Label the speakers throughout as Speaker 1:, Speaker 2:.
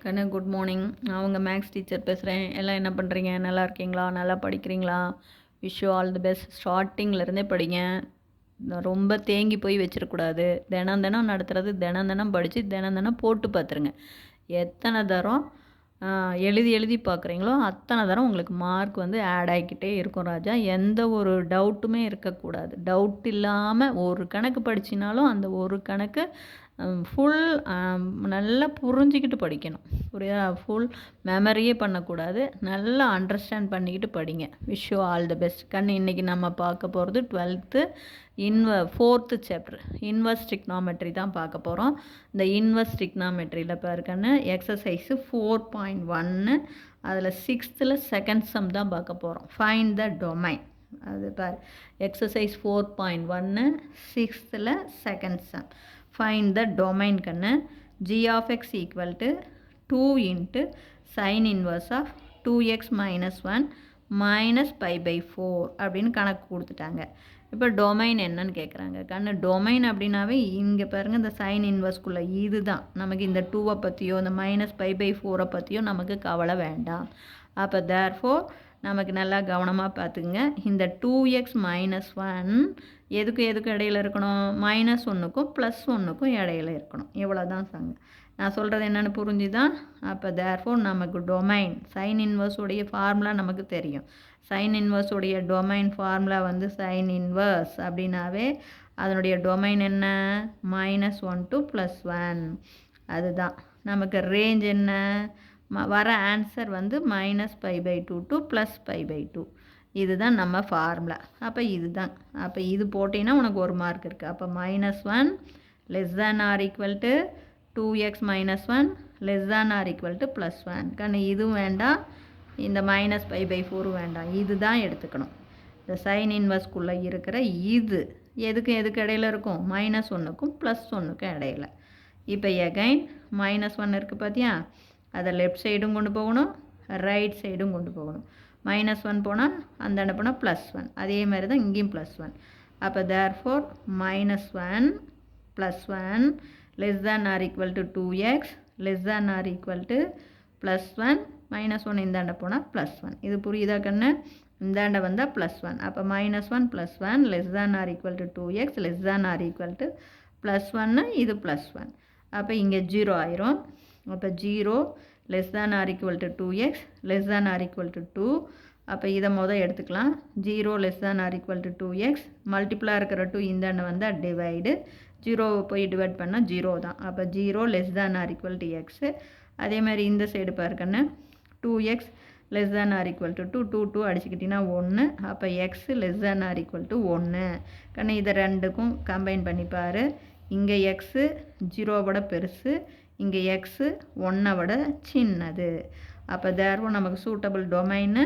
Speaker 1: கண்ணு good morning. நான் உங்கள் மேக்ஸ் டீச்சர் பேசுகிறேன். எல்லாம் என்ன பண்ணுறீங்க? நல்லா இருக்கீங்களா? நல்லா படிக்கிறீங்களா? Wish you all the best. ஸ்டார்டிங்லேருந்தே படிங்க. ரொம்ப தேங்கி போய் வச்சிடக்கூடாது. தினம் தினம் நடத்துகிறது தினம் தினம் படித்து தினம் தினம் போட்டு பார்த்துருங்க. எத்தனை தரம் எழுதி எழுதி பார்க்குறீங்களோ அத்தனை தரம் உங்களுக்கு மார்க் வந்து ஆட் ஆகிக்கிட்டே இருக்கும் ராஜா. எந்த ஒரு டவுட்டுமே இருக்கக்கூடாது. டவுட் இல்லாமல் ஒரு கணக்கு படிச்சினாலும் அந்த ஒரு கணக்கு ஃபுல் நல்லா புரிஞ்சிக்கிட்டு படிக்கணும். புரியுதா? ஃபுல் மெமரியே பண்ணக்கூடாது. நல்லா அண்டர்ஸ்டாண்ட் பண்ணிக்கிட்டு படிங்க. Wish you all the best. கண்ணு இன்றைக்கி நம்ம பார்க்க போகிறது 12th 4th chapter inverse trigonometry தான் பார்க்க போகிறோம். இந்த இன்வர்ஸ் ட்ரிக்னாமெட்ரியில் பாருக்கன்னு எக்ஸசைஸு 4.1 அதில் 6th செகண்ட் சம் தான் பார்க்க போகிறோம். Find the domain. அது பார் exercise 4.1 6th second sum. Find the domain கண்ணு. g of x equal to 2 into sin inverse of 2x minus 1 minus pi by 4 அப்படின்னு கணக்கு கொடுத்துட்டாங்க. இப்போ டொமைன் என்னன்னு கேட்குறாங்க. கண்ணு டொமைன் அப்படின்னாவே இங்கே பாருங்கள், இந்த சைன் இன்வர்ஸ்குள்ளே இது தான். நமக்கு இந்த 2வை பற்றியோ இந்த மைனஸ் பை பை 4 பற்றியோ நமக்கு கவலை வேண்டாம். அப்போ தேர்ஃபோர் நமக்கு நல்லா கவனமாக பார்த்துக்குங்க. இந்த 2x minus 1 எதுக்கு இடையில இருக்கணும்? -1க்கும் +1க்கும் இடையில இருக்கணும். இவ்வளோ தான் சங்க. நான் சொல்கிறது என்னென்னு புரிஞ்சுதான்? அப்போ தேர்ஃபோர் நமக்கு டொமைன் சைன் இன்வர்ஸுடைய ஃபார்முலா நமக்கு தெரியும். சைன் இன்வர்ஸுடைய டொமைன் ஃபார்முலா வந்து சைன் இன்வர்ஸ் அப்படின்னாவே அதனுடைய டொமைன் என்ன? -1 to +1. அதுதான் நமக்கு ரேஞ்ச் என்ன? வர ஆன்சர் வந்து -π/2 to +π/2. இதுதான் நம்ம ஃபார்முலா. அப்போ இதுதான். அப்போ இது போட்டிங்கன்னா உனக்கு ஒரு மார்க் இருக்குது. அப்போ -1 ≤ 2x minus 1 ≤ +1. கண்ணு இதுவும் வேண்டாம், இந்த -π/4 வேண்டாம். இது தான் எடுத்துக்கணும். இந்த சைன் இன்வர்ஸ்குள்ளே இருக்கிற இது எதுக்கு இடையில இருக்கும்? -1க்கும் +1க்கும் இடையில. இப்போ எகைன் -1 இருக்குது பார்த்தியா? அதை லெஃப்ட் சைடும் கொண்டு போகணும், ரைட் சைடும் கொண்டு போகணும். -1 போனால் அந்த இடம் போனால் +1. அதே மாதிரி தான் இங்கேயும் +1. அப்போ தேர்ஃபோர் -1 +1 ≤ 2x ≤ +1 -1 இந்த இடம் போனால் +1. இது புரியுதா கண்ணு? இந்த இடம் வந்தால் +1. அப்போ -1 +1 ≤ 2x ≤ +1 இது +1. அப்போ இங்கே 0 ஆயிரும். அப்போ 0 ≤ 2x ≤ 2. அப்போ இதை எடுத்துக்கலாம். 0 ≤ 2x மல்டிப்ளாக இருக்கிற 2 இந்த எண்ணம் வந்தால் டிவைடு. 0 போய் டிவைட் பண்ணால் 0 தான். அப்போ 0 ≤ x. அதே மாதிரி இந்த சைடு பாருக்கண்ணு 2x ≤ 2 2 அடிச்சுக்கிட்டிங்கன்னா 1. அப்போ x ≤ 1. கண்ணு இதை ரெண்டுக்கும் கம்பைன் பண்ணிப்பார். இங்கே x 0 பெருசு, இங்கே x 1 விட சின்னது. அப்போ தேர்வும் நமக்கு சூட்டபிள் டொமைன்னு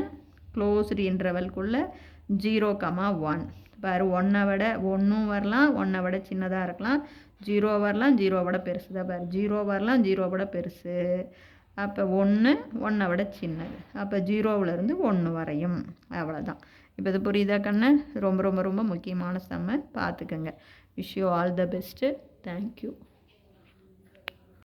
Speaker 1: க்ளோஸ்டு இன்டர்வல்குள்ளே 0,1. பாரு 1 விட 1 வரலாம், 1 விட சின்னதாக இருக்கலாம். 0 வரலாம், 0 விட பெருசு தான். பாரு 0 வரலாம், 0 விட பெருசு. அப்போ 1 விட சின்னது. அப்போ 0விலேருந்து 1 வரையும். அவ்வளோதான். இப்போ இது புரியுதா கண்ணு? ரொம்ப ரொம்ப ரொம்ப முக்கியமான சம்மை பார்த்துக்கோங்க. Wish you all the best. Thank you.